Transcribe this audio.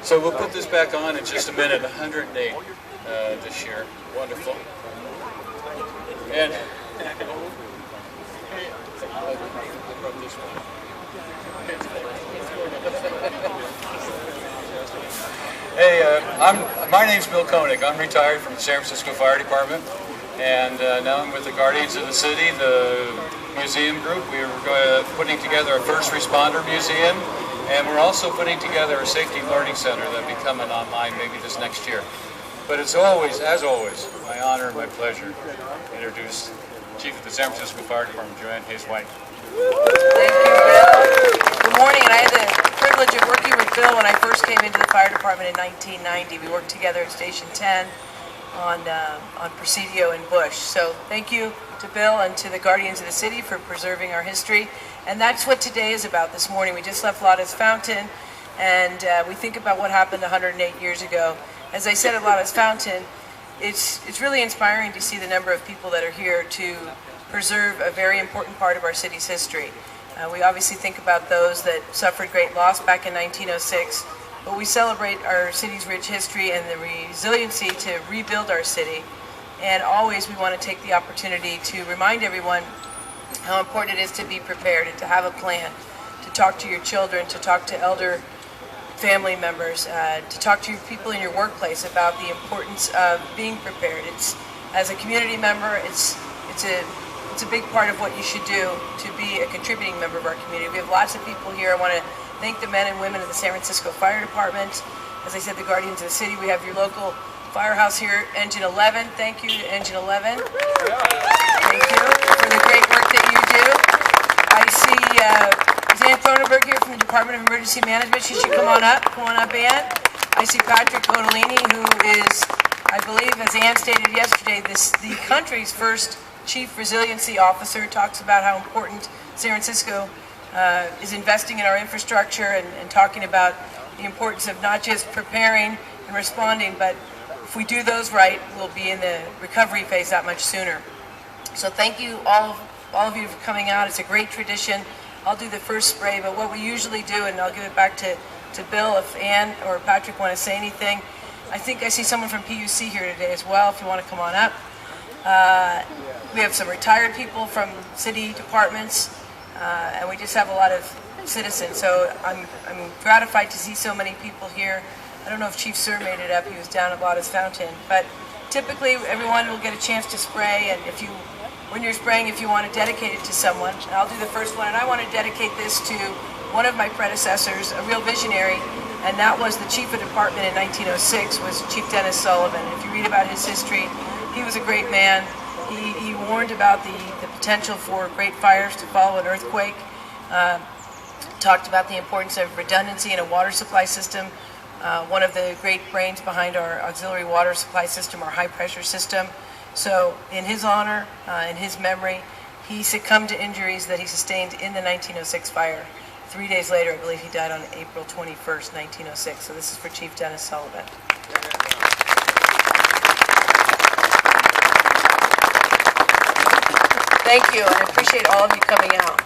So we'll put this back on in just a minute. 108 this year. Wonderful. And hey, my name's Bill Koenig. I'm retired from the San Francisco Fire Department, and now I'm with the Guardians of the City, the museum group. We're putting together a first responder museum, and we're also putting together a safety learning center that'll be coming online maybe this next year. But it's always, as always, my honor and my pleasure to introduce Chief of the San Francisco Fire Department, Joanne Hayes-White. Thank you, Bill. Good morning, and I had the privilege of working with Bill when I first came into the fire department in 1990. We worked together at Station 10 on Presidio and Bush. So thank you to Bill and to the Guardians of the City for preserving our history. And that's what today is about this morning. We just left Lotta's Fountain, and we think about what happened 108 years ago. As I said at Lotta's Fountain, it's really inspiring to see the number of people that are here to preserve a very important part of our city's history. We obviously think about those that suffered great loss back in 1906, but we celebrate our city's rich history and the resiliency to rebuild our city. And always we want to take the opportunity to remind everyone how important it is to be prepared and to have a plan, to talk to your children, to talk to elder family members, to talk to people in your workplace about the importance of being prepared. As a community member, it's a big part of what you should do to be a contributing member of our community. We have lots of people here. I want to thank the men and women of the San Francisco Fire Department. As I said, the Guardians of the City. We have your local firehouse here, Engine 11. Thank you to Engine 11. Thank you for the great work that you do. I see Ann Cronenberg here from the Department of Emergency Management. She should come on up. Come on up, Ann. I see Patrick Bodolini, who is, I believe, as Ann stated yesterday, the country's first Chief Resiliency Officer. Talks about how important San Francisco is investing in our infrastructure and talking about the importance of not just preparing and responding, but if we do those right, we'll be in the recovery phase that much sooner. So thank you, all of you, for coming out. It's a great tradition. I'll do the first spray, but what we usually do, and I'll give it back to Bill if Ann or Patrick want to say anything. I think I see someone from PUC here today as well, if you want to come on up. We have some retired people from city departments, and we just have a lot of citizens. So I'm gratified to see so many people here. I don't know if Chief Sir made it up. He was down at Lotta's Fountain. But typically, everyone will get a chance to spray, and when you're spraying, if you want to dedicate it to someone, I'll do the first one, and I want to dedicate this to one of my predecessors, a real visionary, and that was the Chief of Department in 1906, was Chief Dennis Sullivan. If you read about his history, he was a great man. He warned about the potential for great fires to follow an earthquake, talked about the importance of redundancy in a water supply system. One of the great brains behind our auxiliary water supply system, our high-pressure system. So in his honor, in his memory, he succumbed to injuries that he sustained in the 1906 fire. 3 days later, I believe he died on April 21st, 1906. So this is for Chief Dennis Sullivan. Thank you, and I appreciate all of you coming out.